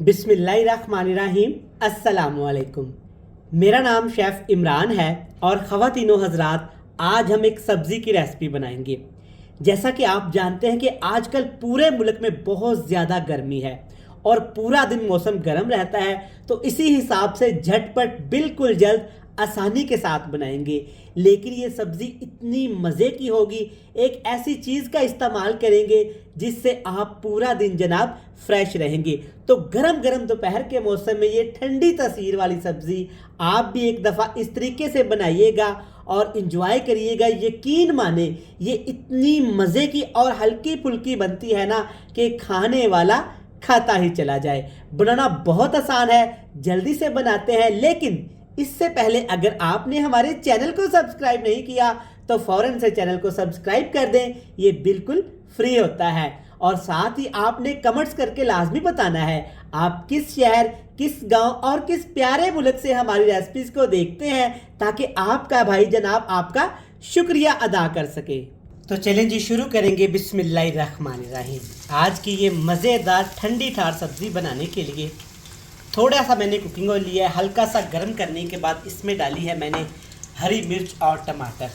बिस्मिल्लाहिर्रहमानिर्रहीम। अस्सलामुअलैकुम। मेरा नाम शेफ़ इमरान है और ख़वातीनो हज़रात, आज हम एक सब्ज़ी की रेसिपी बनाएंगे। जैसा कि आप जानते हैं कि आजकल पूरे मुल्क में बहुत ज़्यादा गर्मी है और पूरा दिन मौसम गर्म रहता है, तो इसी हिसाब से झटपट बिल्कुल जल्द आसानी के साथ बनाएंगे। लेकिन ये सब्ज़ी इतनी मज़े की होगी, एक ऐसी चीज़ का इस्तेमाल करेंगे जिससे आप पूरा दिन जनाब फ्रेश रहेंगे। तो गरम गरम दोपहर के मौसम में ये ठंडी तसीर वाली सब्ज़ी आप भी एक दफ़ा इस तरीके से बनाइएगा और इन्जॉय करिएगा। यकीन माने ये इतनी मज़े की और हल्की फुल्की बनती है ना कि खाने वाला खाता ही चला जाए। बनाना बहुत आसान है, जल्दी से बनाते हैं। लेकिन इससे पहले अगर आपने हमारे चैनल को सब्सक्राइब नहीं किया तो फ़ौरन से चैनल को सब्सक्राइब कर दें, ये बिल्कुल फ्री होता है। और साथ ही आपने कमेंट्स करके लाजमी बताना है आप किस शहर, किस गांव और किस प्यारे मुल्क से हमारी रेसिपीज को देखते हैं, ताकि आपका भाई जनाब आपका शुक्रिया अदा कर सके। तो चलें जी, शुरू करेंगे। बिस्मिल्लाहिर्रहमानिर्रहीम। आज की ये मज़ेदार ठंडी ठार सब्ज़ी बनाने के लिए थोड़ा सा मैंने कुकिंग ऑयल लिया है। हल्का सा गर्म करने के बाद इसमें डाली है मैंने हरी मिर्च और टमाटर।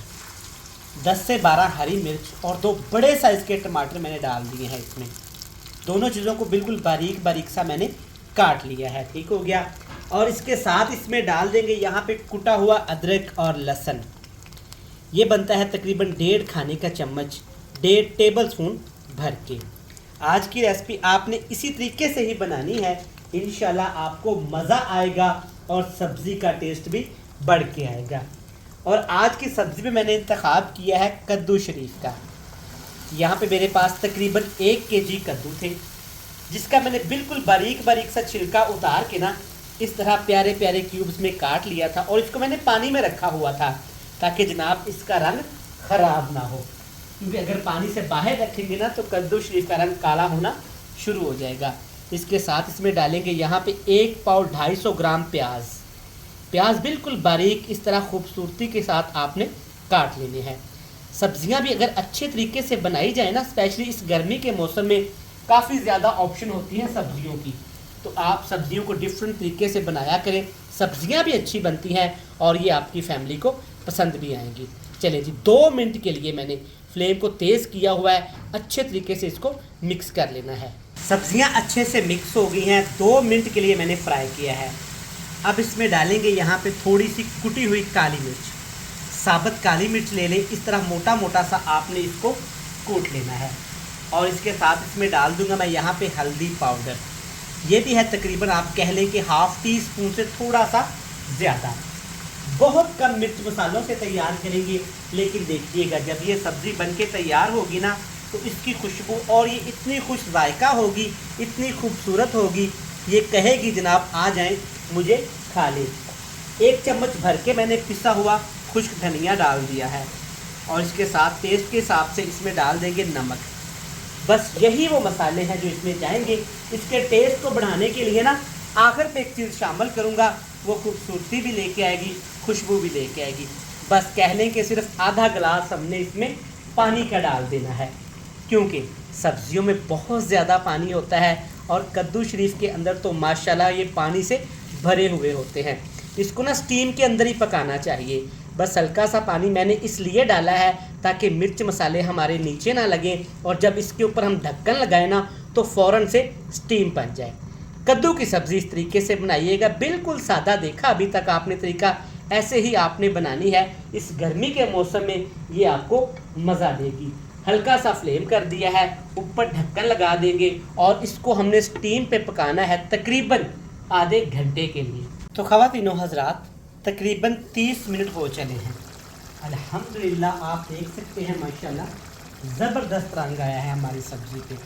10 से 12 हरी मिर्च और 2 बड़े साइज़ के टमाटर मैंने डाल दिए हैं इसमें। दोनों चीज़ों को बिल्कुल बारीक बारीक सा मैंने काट लिया है। ठीक हो गया। और इसके साथ इसमें डाल देंगे यहाँ पे कुटा हुआ अदरक और लहसुन। ये बनता है तकरीबन 1.5 खाने का चम्मच, 1.5 टेबल स्पून भर के। आज की रेसिपी आपने इसी तरीके से ही बनानी है, इंशाल्लाह आपको मज़ा आएगा और सब्ज़ी का टेस्ट भी बढ़ के आएगा। और आज की सब्ज़ी में मैंने इंतखाब किया है कद्दू शरीफ का। यहाँ पे मेरे पास तकरीबन 1 केजी कद्दू थे, जिसका मैंने बिल्कुल बारीक बारीक सा छिलका उतार के ना इस तरह प्यारे प्यारे क्यूब्स में काट लिया था। और इसको मैंने पानी में रखा हुआ था ताकि जनाब इसका रंग ख़राब ना हो, क्योंकि अगर पानी से बाहर रखेंगे ना तो कद्दू शरीफ का रंग काला होना शुरू हो जाएगा। इसके साथ इसमें डालेंगे यहाँ पे 1 पाव 250 ग्राम प्याज बिल्कुल बारीक इस तरह खूबसूरती के साथ आपने काट लेने हैं। सब्जियां भी अगर अच्छे तरीके से बनाई जाए ना, स्पेशली इस गर्मी के मौसम में काफ़ी ज़्यादा ऑप्शन होती हैं सब्जियों की, तो आप सब्जियों को डिफरेंट तरीके से बनाया करें। सब्जियां भी अच्छी बनती हैं और ये आपकी फैमिली को पसंद भी आएंगी। चलिए जी, 2 मिनट के लिए मैंने फ्लेम को तेज़ किया हुआ है, अच्छे तरीके से इसको मिक्स कर लेना है। सब्जियां अच्छे से मिक्स हो गई हैं, 2 मिनट के लिए मैंने फ्राई किया है। अब इसमें डालेंगे यहाँ पे थोड़ी सी कुटी हुई काली मिर्च। साबुत काली मिर्च ले लें, इस तरह मोटा मोटा सा आपने इसको कूट लेना है। और इसके साथ इसमें डाल दूंगा मैं यहाँ पे हल्दी पाउडर। ये भी है तकरीबन आप कह लें कि ½ टी स्पून से थोड़ा सा ज़्यादा। बहुत कम मिर्च मसालों से तैयार करेंगे, लेकिन देखिएगा जब ये सब्ज़ी बन के तैयार होगी ना तो इसकी खुशबू और ये इतनी खुश जायका होगी, इतनी खूबसूरत होगी, ये कहेगी जनाब आ जाएं मुझे खा ले। 1 चम्मच भर के मैंने पिसा हुआ खुश्क धनिया डाल दिया है। और इसके साथ टेस्ट के हिसाब से इसमें डाल देंगे नमक। बस यही वो मसाले हैं जो इसमें जाएंगे। इसके टेस्ट को बढ़ाने के लिए ना आखिर पे एक चीज़ शामिल करूँगा, वो खूबसूरती भी लेके आएगी, खुशबू भी लेके आएगी। बस कह लें कि सिर्फ आधा गिलास हमने इसमें पानी का डाल देना है, क्योंकि सब्जियों में बहुत ज़्यादा पानी होता है और कद्दू शरीफ के अंदर तो माशाल्लाह ये पानी से भरे हुए होते हैं। इसको ना स्टीम के अंदर ही पकाना चाहिए। बस हल्का सा पानी मैंने इसलिए डाला है ताकि मिर्च मसाले हमारे नीचे ना लगें, और जब इसके ऊपर हम ढक्कन लगाएं ना तो फ़ौरन से स्टीम बन जाए। कद्दू की सब्ज़ी इस तरीके से बनाइएगा, बिल्कुल सादा देखा अभी तक आपने तरीका, ऐसे ही आपने बनानी है। इस गर्मी के मौसम में ये आपको मज़ा देगी। हल्का सा फ्लेम कर दिया है, ऊपर ढक्कन लगा देंगे और इसको हमने स्टीम पे पकाना है तकरीबन आधे घंटे के लिए। तो ख़वातीनो हज़रात, तकरीबन 30 मिनट हो चले हैं। अल्हम्दुलिल्लाह आप देख सकते हैं माशाल्लाह ज़बरदस्त रंग आया है हमारी सब्ज़ी पे।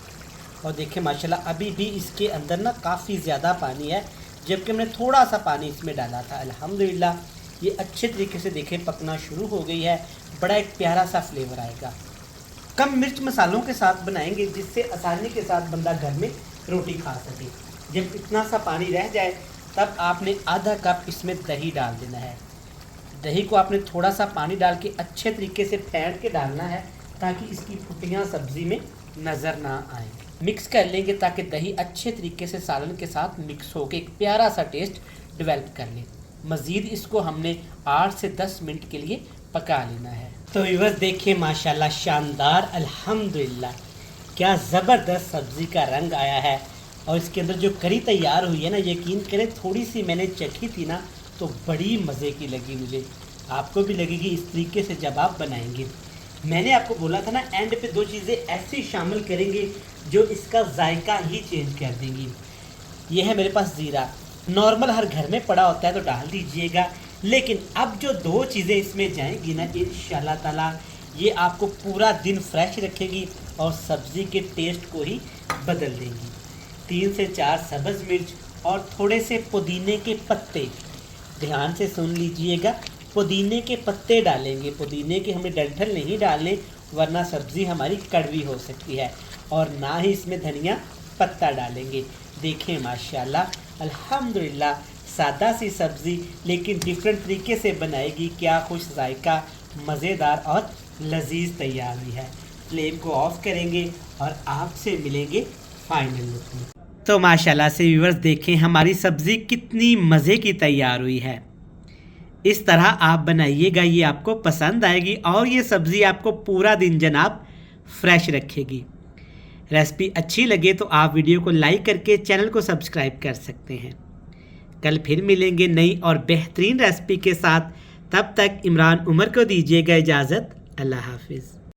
और देखिए माशाल्लाह अभी भी इसके अंदर ना काफ़ी ज़्यादा पानी है, जबकि हमने थोड़ा सा पानी इसमें डाला था। अल्हम्दुलिल्लाह ये अच्छे तरीके से देखें पकना शुरू हो गई है। बड़ा एक प्यारा सा फ्लेवर आएगा। कम मिर्च मसालों के साथ बनाएंगे जिससे आसानी के साथ बंदा घर में रोटी खा सके। जब इतना सा पानी रह जाए तब आपने आधा कप इसमें दही डाल देना है। दही को आपने थोड़ा सा पानी डाल के अच्छे तरीके से फेंट के डालना है ताकि इसकी फुटियाँ सब्ज़ी में नज़र ना आए। मिक्स कर लेंगे ताकि दही अच्छे तरीके से सालन के साथ मिक्स होकर एक प्यारा सा टेस्ट डेवलप कर ले। मज़ीद इसको हमने 8 से 10 मिनट के लिए पका लेना है। तो व्यूअर्स देखिए माशाल्लाह शानदार, अल्हम्दुलिल्लाह क्या ज़बरदस्त सब्ज़ी का रंग आया है। और इसके अंदर जो करी तैयार हुई है ना, यकीन करें थोड़ी सी मैंने चखी थी ना तो बड़ी मज़े की लगी मुझे। आपको भी लगेगी इस तरीके से जब आप बनाएंगे। मैंने आपको बोला था ना एंड पे 2 चीज़ें ऐसी शामिल करेंगे जो इसका जायका ही चेंज कर देंगी। ये है मेरे पास ज़ीरा, नॉर्मल हर घर में पड़ा होता है तो डाल दीजिएगा, लेकिन अब जो 2 चीज़ें इसमें जाएंगी ना इंशाल्लाह ताला ये आपको पूरा दिन फ्रेश रखेगी और सब्ज़ी के टेस्ट को ही बदल देंगी। 3 से 4 सब्ज़ मिर्च और थोड़े से पुदीने के पत्ते, ध्यान से सुन लीजिएगा, पुदीने के पत्ते डालेंगे। पुदीने के हमें डंठल नहीं डालने वरना सब्ज़ी हमारी कड़वी हो सकती है, और ना ही इसमें धनिया पत्ता डालेंगे। देखें माशाल्लाह अल्हम्दुलिल्लाह सादा सी सब्ज़ी लेकिन डिफरेंट तरीके से बनाएगी, क्या खुश जायका, मज़ेदार और लजीज तैयार हुई है। फ्लेम को ऑफ करेंगे और आपसे मिलेंगे फाइनल लुक में। तो माशाल्लाह से व्यूअर्स देखें हमारी सब्ज़ी कितनी मज़े की तैयार हुई है। इस तरह आप बनाइएगा, ये आपको पसंद आएगी और ये सब्ज़ी आपको पूरा दिन जनाब फ्रेश रखेगी। रेसिपी अच्छी लगे तो आप वीडियो को लाइक करके चैनल को सब्सक्राइब कर सकते हैं। कल फिर मिलेंगे नई और बेहतरीन रेसिपी के साथ, तब तक इमरान उमर को दीजिएगा इजाज़त। अल्लाह हाफिज़।